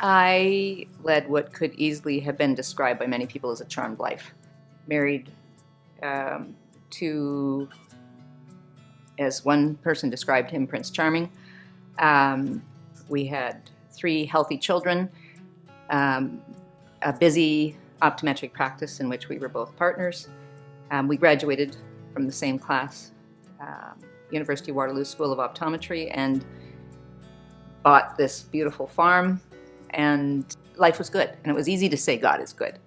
I led what could easily have been described by many people as a charmed life. Married to, as one person described him, Prince Charming. We had 3 healthy children, a busy optometric practice in which we were both partners. We graduated from the same class, University of Waterloo School of Optometry, and bought this beautiful farm, and life was good, and it was easy to say God is good.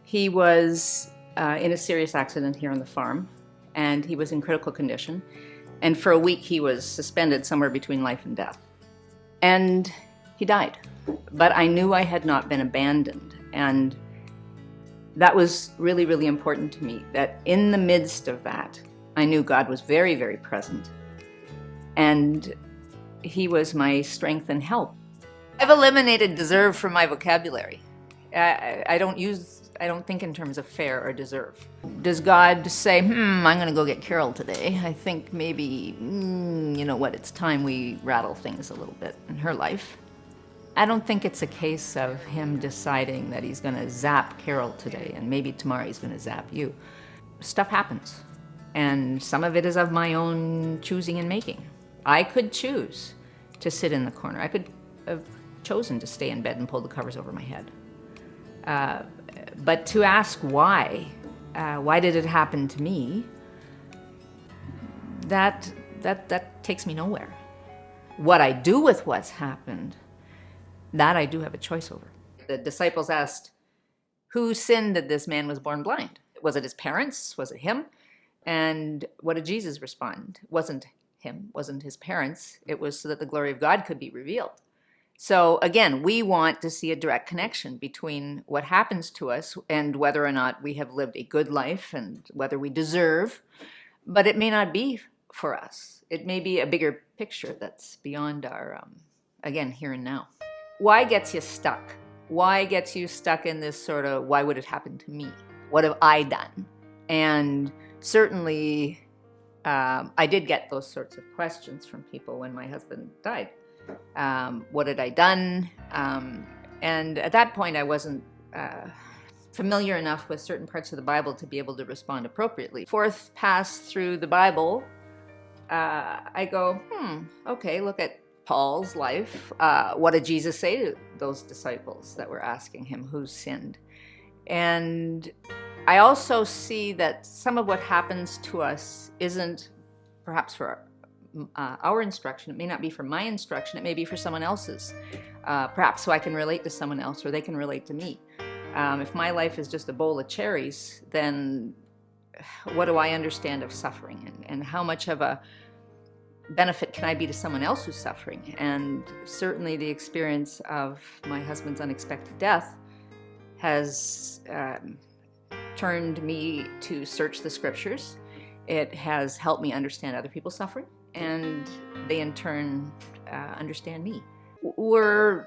He was in a serious accident here on the farm, and he was in critical condition, and for a week he was suspended somewhere between life and death. And he died. But I knew I had not been abandoned, and that was really, really important to me, that in the midst of that, I knew God was very, very present, and he was my strength and help. I've eliminated deserve from my vocabulary. I don't think in terms of fair or deserve. Does God say, I'm gonna go get Carol today? I think maybe, you know what, it's time we rattle things a little bit in her life. I don't think it's a case of him deciding that he's gonna zap Carol today and maybe tomorrow he's gonna zap you. Stuff happens, and some of it is of my own choosing and making. I could choose to sit in the corner. I could have chosen to stay in bed and pull the covers over my head. But to ask why did it happen to me, that takes me nowhere. What I do with what's happened, that I do have a choice over. The disciples asked, who sinned that this man was born blind? Was it his parents? Was it him? And what did Jesus respond? It wasn't him, wasn't his parents. It was so that the glory of God could be revealed. So again, we want to see a direct connection between what happens to us and whether or not we have lived a good life and whether we deserve, but it may not be for us. It may be a bigger picture that's beyond our, again, here and now. Why gets you stuck? Why gets you stuck in this sort of, why would it happen to me? What have I done? And certainly, I did get those sorts of questions from people when my husband died. What had I done? And at that point, I wasn't familiar enough with certain parts of the Bible to be able to respond appropriately. Fourth pass through the Bible, I go, okay, look at Paul's life. What did Jesus say to those disciples that were asking him who sinned? And I also see that some of what happens to us isn't perhaps for our instruction. It may not be for my instruction. It may be for someone else's, perhaps so I can relate to someone else or they can relate to me. If my life is just a bowl of cherries, then what do I understand of suffering, and how much of a benefit can I be to someone else who's suffering? And certainly the experience of my husband's unexpected death has turned me to search the scriptures. It has helped me understand other people's suffering, and they in turn understand me. We're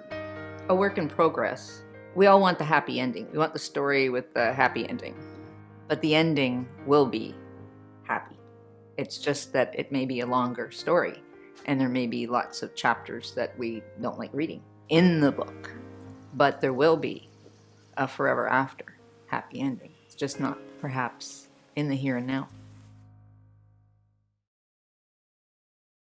a work in progress. We all want the happy ending. We want the story with the happy ending, but the ending will be happy. It's just that it may be a longer story, and there may be lots of chapters that we don't like reading in the book, but there will be a forever after happy ending. It's just not perhaps in the here and now.